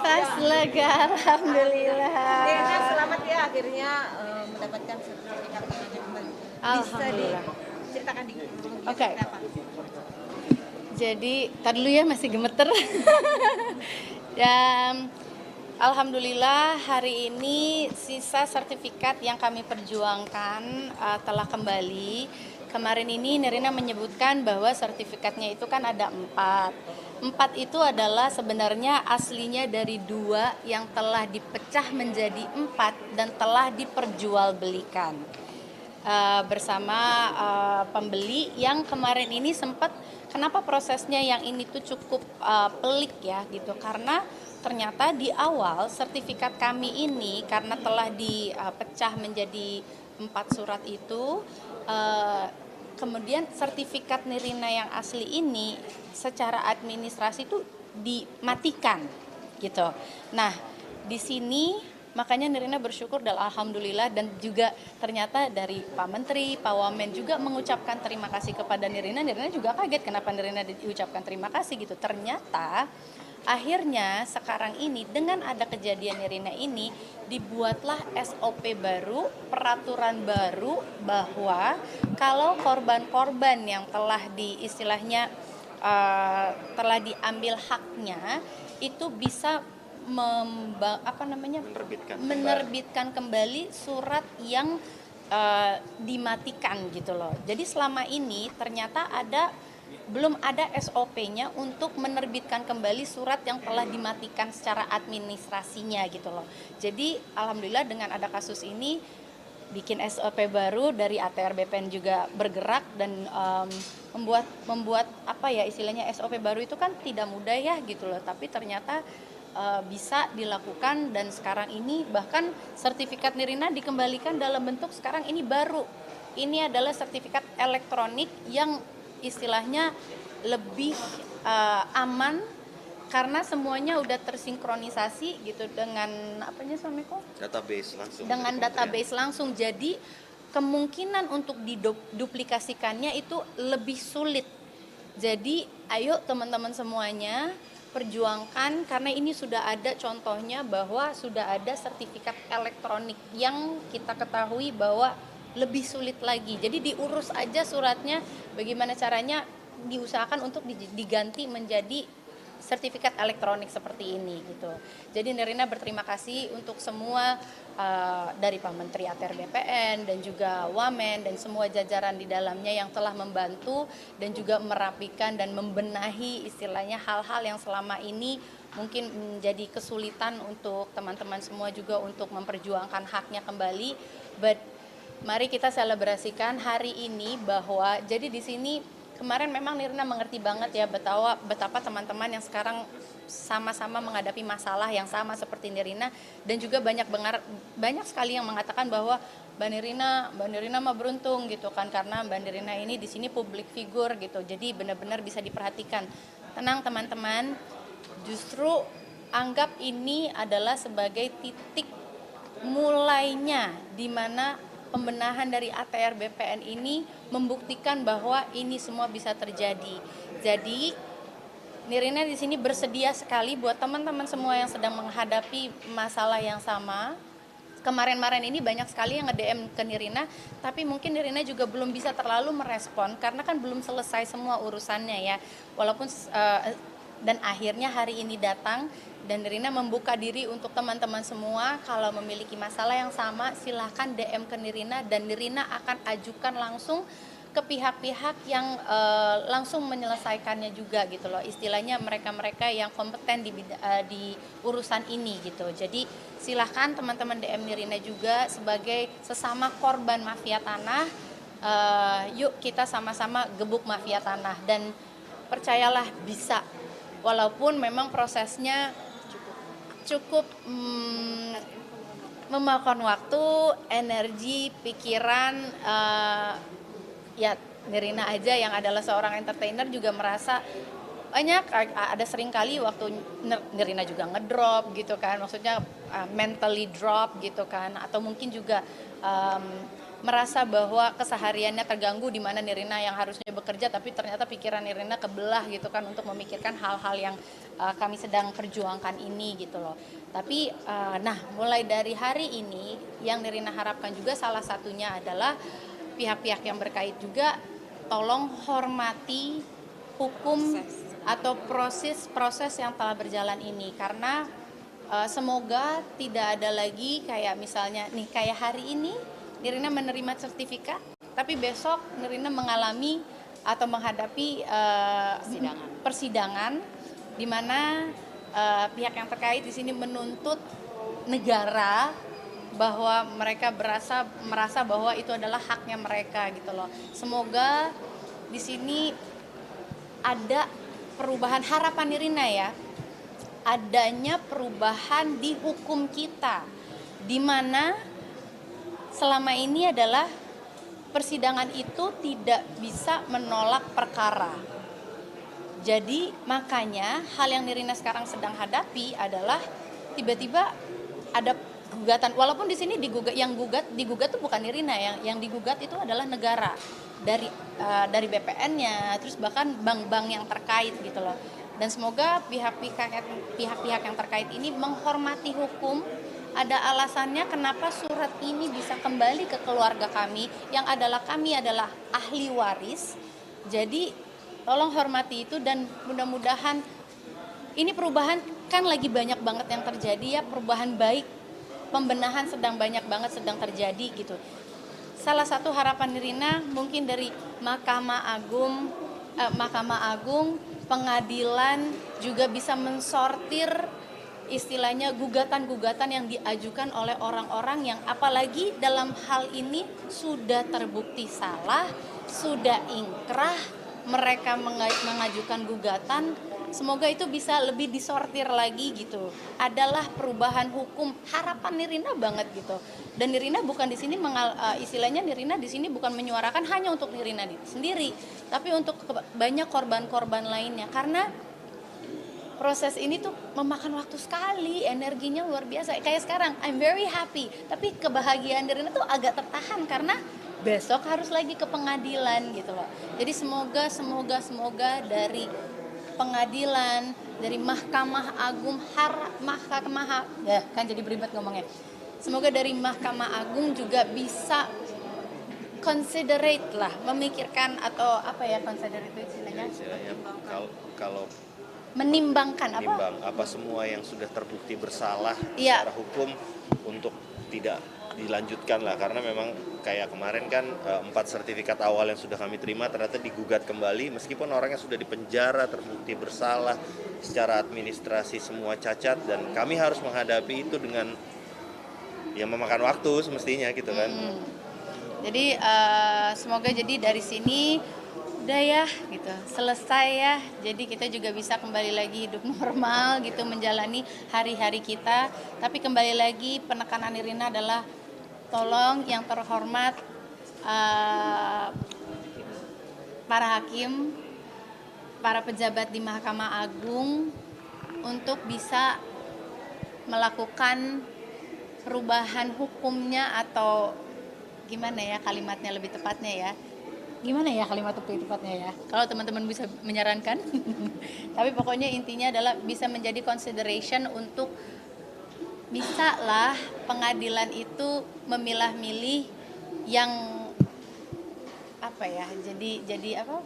Nafas lega, Nirina, alhamdulillah. selamat ya akhirnya mendapatkan sertifikat pendidikan kembali. Bisa Alhamdulillah. diceritakan di Oke. seperti apa? Jadi, tar dulu ya, masih gemeter. Dan alhamdulillah hari ini sisa sertifikat yang kami perjuangkan telah kembali. Kemarin ini Nirina menyebutkan bahwa sertifikatnya itu kan ada 4. 4 itu adalah sebenarnya aslinya dari 2 yang telah dipecah menjadi 4 dan telah diperjualbelikan bersama pembeli yang kemarin ini sempat. Kenapa prosesnya yang ini tuh cukup pelik ya gitu, karena ternyata di awal sertifikat kami ini karena telah dipecah menjadi 4 surat itu, kemudian sertifikat Nirina yang asli ini secara administrasi itu dimatikan gitu. Nah, di sini makanya Nirina bersyukur dan alhamdulillah, dan juga ternyata dari Pak Menteri, Pak Wamen juga mengucapkan terima kasih kepada Nirina. Nirina juga kaget kenapa Nirina diucapkan terima kasih gitu. Ternyata akhirnya sekarang ini dengan ada kejadian Nirina ini dibuatlah SOP baru, peraturan baru bahwa kalau korban-korban yang telah istilahnya telah diambil haknya itu bisa menerbitkan kembali surat yang dimatikan gitu loh. Jadi selama ini ternyata belum ada SOP-nya untuk menerbitkan kembali surat yang telah dimatikan secara administrasinya gitu loh. Jadi alhamdulillah dengan ada kasus ini bikin SOP baru dari ATR BPN juga bergerak dan membuat apa ya istilahnya, SOP baru itu kan tidak mudah ya gitu loh, tapi ternyata bisa dilakukan. Dan sekarang ini bahkan sertifikat Nirina dikembalikan dalam bentuk sekarang ini baru. Ini adalah sertifikat elektronik yang istilahnya lebih aman karena semuanya udah tersinkronisasi gitu dengan database langsung dengan database langsung. Jadi kemungkinan untuk diduplikasikannya itu lebih sulit. Jadi ayo teman-teman semuanya perjuangkan, karena ini sudah ada contohnya bahwa sudah ada sertifikat elektronik yang kita ketahui bahwa lebih sulit lagi. Jadi diurus aja suratnya, bagaimana caranya diusahakan untuk diganti menjadi sertifikat elektronik seperti ini gitu. Jadi Nirina berterima kasih untuk semua dari Pak Menteri ATR BPN dan juga Wamen dan semua jajaran di dalamnya yang telah membantu dan juga merapikan dan membenahi istilahnya hal-hal yang selama ini mungkin menjadi kesulitan untuk teman-teman semua juga untuk memperjuangkan haknya kembali. But mari kita selebrasikan hari ini bahwa jadi di sini kemarin memang Nirina mengerti banget ya betapa teman-teman yang sekarang sama-sama menghadapi masalah yang sama seperti Nirina, dan juga banyak sekali yang mengatakan bahwa Mbak Nirina mah beruntung gitu kan, karena Mbak Nirina ini di sini public figure gitu. Jadi benar-benar bisa diperhatikan. Tenang teman-teman, justru anggap ini adalah sebagai titik mulainya di mana pembenahan dari ATR BPN ini membuktikan bahwa ini semua bisa terjadi. Jadi Nirina di sini bersedia sekali buat teman-teman semua yang sedang menghadapi masalah yang sama. Kemarin-kemarin ini banyak sekali yang nge-DM ke Nirina, tapi mungkin Nirina juga belum bisa terlalu merespon karena kan belum selesai semua urusannya ya. Walaupun dan akhirnya hari ini datang dan Nirina membuka diri untuk teman-teman semua. Kalau memiliki masalah yang sama silahkan DM ke Nirina dan Nirina akan ajukan langsung ke pihak-pihak yang langsung menyelesaikannya juga gitu loh. Istilahnya mereka-mereka yang kompeten di urusan ini gitu. Jadi silahkan teman-teman DM Nirina juga sebagai sesama korban mafia tanah. Yuk kita sama-sama gebuk mafia tanah, dan percayalah bisa. Walaupun memang prosesnya cukup memakan waktu, energi, pikiran. Ya Nirina aja yang adalah seorang entertainer juga merasa banyak ada sering kali waktu Nirina juga ngedrop gitu kan, maksudnya mentally drop gitu kan, atau mungkin juga merasa bahwa kesehariannya terganggu, di mana Nirina yang harusnya bekerja tapi ternyata pikiran Nirina kebelah gitu kan untuk memikirkan hal-hal yang kami sedang perjuangkan ini gitu loh. Tapi nah mulai dari hari ini yang Nirina harapkan juga salah satunya adalah pihak-pihak yang berkait juga tolong hormati hukum atau proses yang telah berjalan ini, karena semoga tidak ada lagi kayak misalnya nih kayak hari ini Nirina menerima sertifikat, tapi besok Nirina mengalami atau menghadapi persidangan di mana pihak yang terkait di sini menuntut negara bahwa mereka merasa bahwa itu adalah haknya mereka gitu loh. Semoga di sini ada perubahan, harapan Nirina ya, adanya perubahan di hukum kita, di mana selama ini adalah persidangan itu tidak bisa menolak perkara. Jadi makanya hal yang Nirina sekarang sedang hadapi adalah tiba-tiba ada gugatan, walaupun di sini digugat tuh bukan Nirina, yang digugat itu adalah negara dari BPN-nya, terus bahkan bank-bank yang terkait gitu loh. Dan semoga pihak-pihak yang terkait ini menghormati hukum. Ada alasannya kenapa surat ini bisa kembali ke keluarga kami, yang kami adalah ahli waris. Jadi tolong hormati itu, dan mudah-mudahan ini perubahan kan lagi banyak banget yang terjadi ya, perubahan baik, pembenahan sedang banyak banget sedang terjadi gitu. Salah satu harapan Nirina mungkin dari Mahkamah Agung, pengadilan juga bisa mensortir istilahnya gugatan-gugatan yang diajukan oleh orang-orang yang apalagi dalam hal ini sudah terbukti salah, sudah ingkrah, mereka mengajukan gugatan. Semoga itu bisa lebih disortir lagi gitu. Adalah perubahan hukum, harapan Nirina banget gitu. Dan Nirina bukan di sini istilahnya Nirina di sini bukan menyuarakan hanya untuk Nirina sendiri, tapi untuk banyak korban-korban lainnya, karena proses ini tuh memakan waktu sekali, energinya luar biasa. Kayak sekarang, I'm very happy, tapi kebahagiaan Nirina tuh agak tertahan karena besok harus lagi ke pengadilan gitu loh. Jadi semoga dari pengadilan, dari Mahkamah Agung, kan jadi beribet ngomongnya. Semoga dari Mahkamah Agung juga bisa considerate lah, memikirkan atau apa ya considerate itu istilahnya? Kalau menimbangkan apa semua yang sudah terbukti bersalah secara hukum untuk tidak dilanjutkan lah, karena memang kayak kemarin kan 4 sertifikat awal yang sudah kami terima ternyata digugat kembali meskipun orangnya sudah dipenjara, terbukti bersalah secara administrasi, semua cacat, dan kami harus menghadapi itu dengan ya memakan waktu semestinya gitu kan. Jadi semoga jadi dari sini udah ya gitu, selesai ya, jadi kita juga bisa kembali lagi hidup normal gitu, menjalani hari-hari kita. Tapi kembali lagi penekanan Nirina adalah tolong yang terhormat para hakim, para pejabat di Mahkamah Agung untuk bisa melakukan perubahan hukumnya, atau gimana ya kalimatnya lebih tepatnya ya, kalau teman-teman bisa menyarankan. Tapi pokoknya intinya adalah bisa menjadi consideration untuk bisa lah pengadilan itu memilah-milih yang apa ya, jadi apa,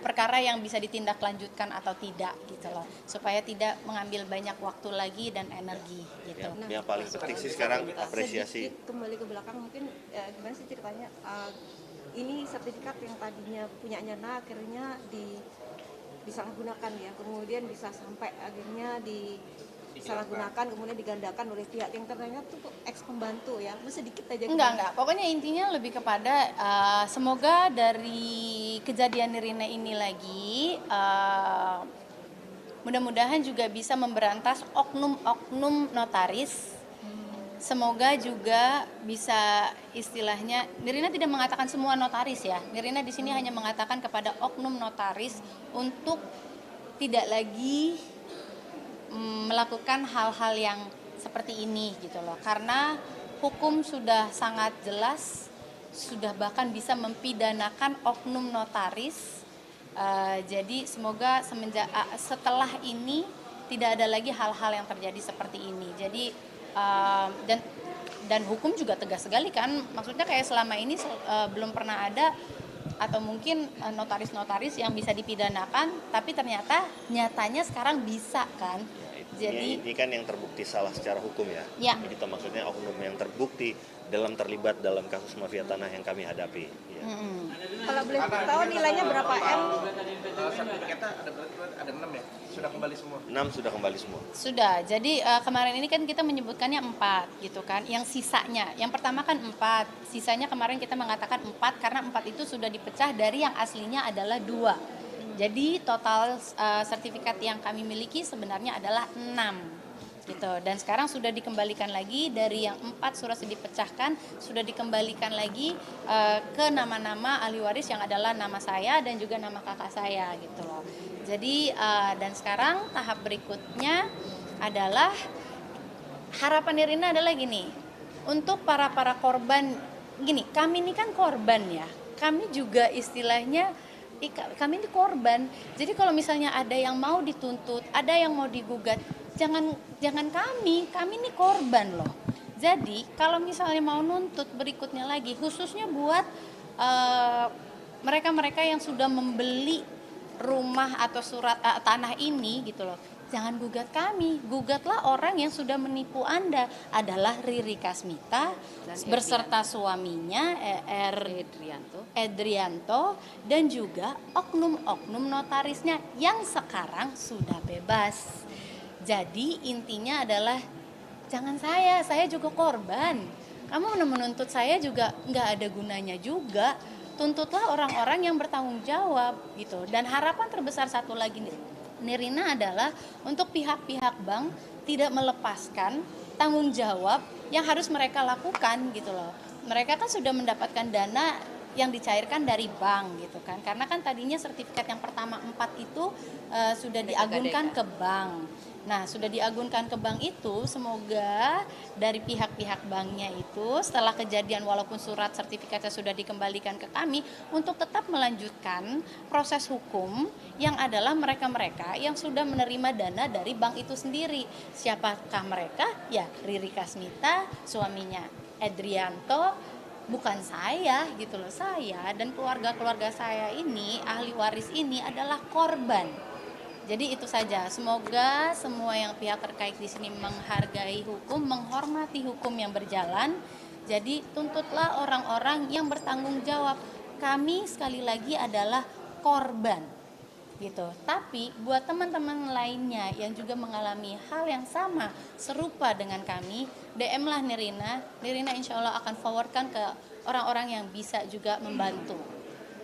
perkara yang bisa ditindaklanjutkan atau tidak gitu loh, supaya tidak mengambil banyak waktu lagi dan energi gitu. Yang paling penting sih sekarang apresiasi. Sedikit kembali ke belakang, mungkin gimana sih ceritanya ini sertifikat yang tadinya punya Nyana akhirnya disalahgunakan ya, kemudian bisa sampai akhirnya disalahgunakan, kemudian digandakan oleh pihak yang ternyata tuh ex pembantu ya. Sedikit aja. Enggak. Pokoknya intinya lebih kepada semoga dari kejadian Nirina ini lagi mudah-mudahan juga bisa memberantas oknum-oknum notaris. Semoga juga bisa istilahnya, Nirina tidak mengatakan semua notaris ya. Nirina di sini hanya mengatakan kepada oknum notaris untuk tidak lagi melakukan hal-hal yang seperti ini gitu loh. Karena hukum sudah sangat jelas, sudah bahkan bisa mempidanakan oknum notaris. Jadi semoga setelah ini tidak ada lagi hal-hal yang terjadi seperti ini. Jadi dan hukum juga tegas sekali kan, maksudnya kayak selama ini belum pernah ada atau mungkin notaris-notaris yang bisa dipidanakan, tapi ternyata nyatanya sekarang bisa kan. Jadi ini kan yang terbukti salah secara hukum ya. Ya. Jadi itu maksudnya oknum yang terbukti terlibat dalam kasus mafia tanah yang kami hadapi. Ya. Kalau boleh tahu nilainya berapa M? Sertifikatnya ada 6 ya? Sudah kembali semua? 6 sudah kembali semua. sudah. Jadi kemarin ini kan kita menyebutkannya 4 gitu kan. Yang sisanya, yang pertama kan 4, sisanya kemarin kita mengatakan 4 karena 4 itu sudah dipecah dari yang aslinya adalah 2. Jadi total sertifikat yang kami miliki sebenarnya adalah 6 gitu. Dan sekarang sudah dikembalikan lagi dari yang 4 sudah dipecahkan, sudah dikembalikan lagi ke nama-nama ahli waris yang adalah nama saya dan juga nama kakak saya gitu loh. Jadi dan sekarang tahap berikutnya adalah harapan Nirina adalah gini. Untuk para korban gini, kami ini kan korban ya. Kami juga istilahnya kami ini korban. Jadi kalau misalnya ada yang mau dituntut, ada yang mau digugat, jangan kami ini korban loh. Jadi kalau misalnya mau nuntut berikutnya lagi, khususnya buat mereka-mereka yang sudah membeli rumah atau surat tanah ini gitu loh. Jangan gugat kami, gugatlah orang yang sudah menipu Anda, adalah Riri Kasmita beserta suaminya Edrianto dan juga oknum-oknum notarisnya yang sekarang sudah bebas. Jadi intinya adalah jangan saya juga korban. Kamu menuntut saya juga nggak ada gunanya juga. Tuntutlah orang-orang yang bertanggung jawab gitu. Dan harapan terbesar satu lagi Nirina adalah untuk pihak-pihak bank tidak melepaskan tanggung jawab yang harus mereka lakukan gitu loh. Mereka kan sudah mendapatkan dana yang dicairkan dari bank gitu kan. Karena kan tadinya sertifikat yang pertama 4 itu sudah diagunkan ke bank. Nah, sudah diagunkan ke bank itu, semoga dari pihak-pihak banknya itu setelah kejadian walaupun surat sertifikatnya sudah dikembalikan ke kami untuk tetap melanjutkan proses hukum yang adalah mereka-mereka yang sudah menerima dana dari bank itu sendiri. Siapakah mereka? Ya, Riri Kasmita, suaminya Edrianto, bukan saya gitu loh. Saya dan keluarga-keluarga saya ini, ahli waris ini adalah korban. Jadi itu saja. Semoga semua yang pihak terkait di sini menghargai hukum, menghormati hukum yang berjalan. Jadi tuntutlah orang-orang yang bertanggung jawab. Kami sekali lagi adalah korban. Gitu. Tapi buat teman-teman lainnya yang juga mengalami hal yang sama, serupa dengan kami, DM lah Nirina. Nirina insya Allah akan forwardkan ke orang-orang yang bisa juga membantu.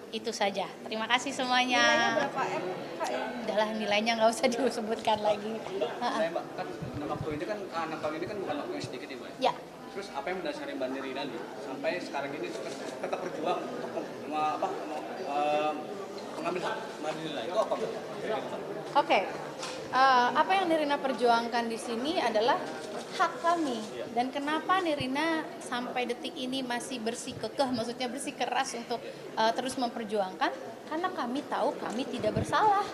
Itu saja. Terima kasih semuanya. Nilainya berapa M? Kak, ya? Udahlah, nilainya nggak usah disebutkan lagi. Saya Mbak, kan 6 waktu ini kan 6 tahun ini kan bukan waktu yang sedikit ya Mbak. Ya. Terus apa yang mendasari Mbak Nirina nih sampai sekarang ini tetap berjuang untuk mengambil hak Mbak Nirina itu apa? Oke. Apa yang Nirina perjuangkan di sini adalah hak kami. Dan kenapa Nirina sampai detik ini masih bersikukuh, maksudnya bersikeras untuk terus memperjuangkan? Karena kami tahu kami tidak bersalah.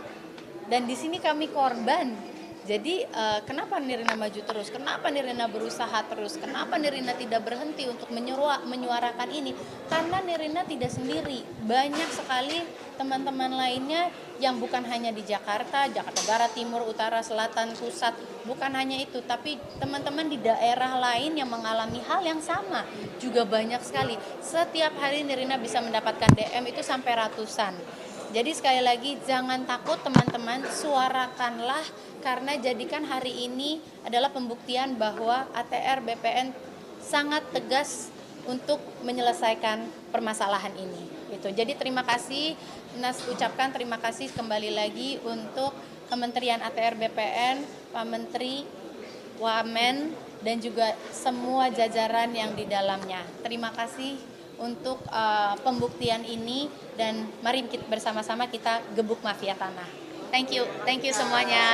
Dan di sini kami korban. Jadi kenapa Nirina maju terus? Kenapa Nirina berusaha terus? Kenapa Nirina tidak berhenti untuk menyuarakan ini? Karena Nirina tidak sendiri. Banyak sekali teman-teman lainnya yang bukan hanya di Jakarta, Jakarta Barat, Timur, Utara, Selatan, Pusat. Bukan hanya itu, tapi teman-teman di daerah lain yang mengalami hal yang sama. Juga banyak sekali. Setiap hari Nirina bisa mendapatkan DM itu sampai ratusan. Jadi sekali lagi jangan takut teman-teman, suarakanlah karena jadikan hari ini adalah pembuktian bahwa ATR BPN sangat tegas untuk menyelesaikan permasalahan ini. Gitu. Jadi terima kasih, Nas ucapkan terima kasih kembali lagi untuk Kementerian ATR BPN, Pak Menteri, Wamen dan juga semua jajaran yang di dalamnya. Terima kasih untuk pembuktian ini dan mari kita bersama-sama kita gebuk mafia tanah. Thank you semuanya.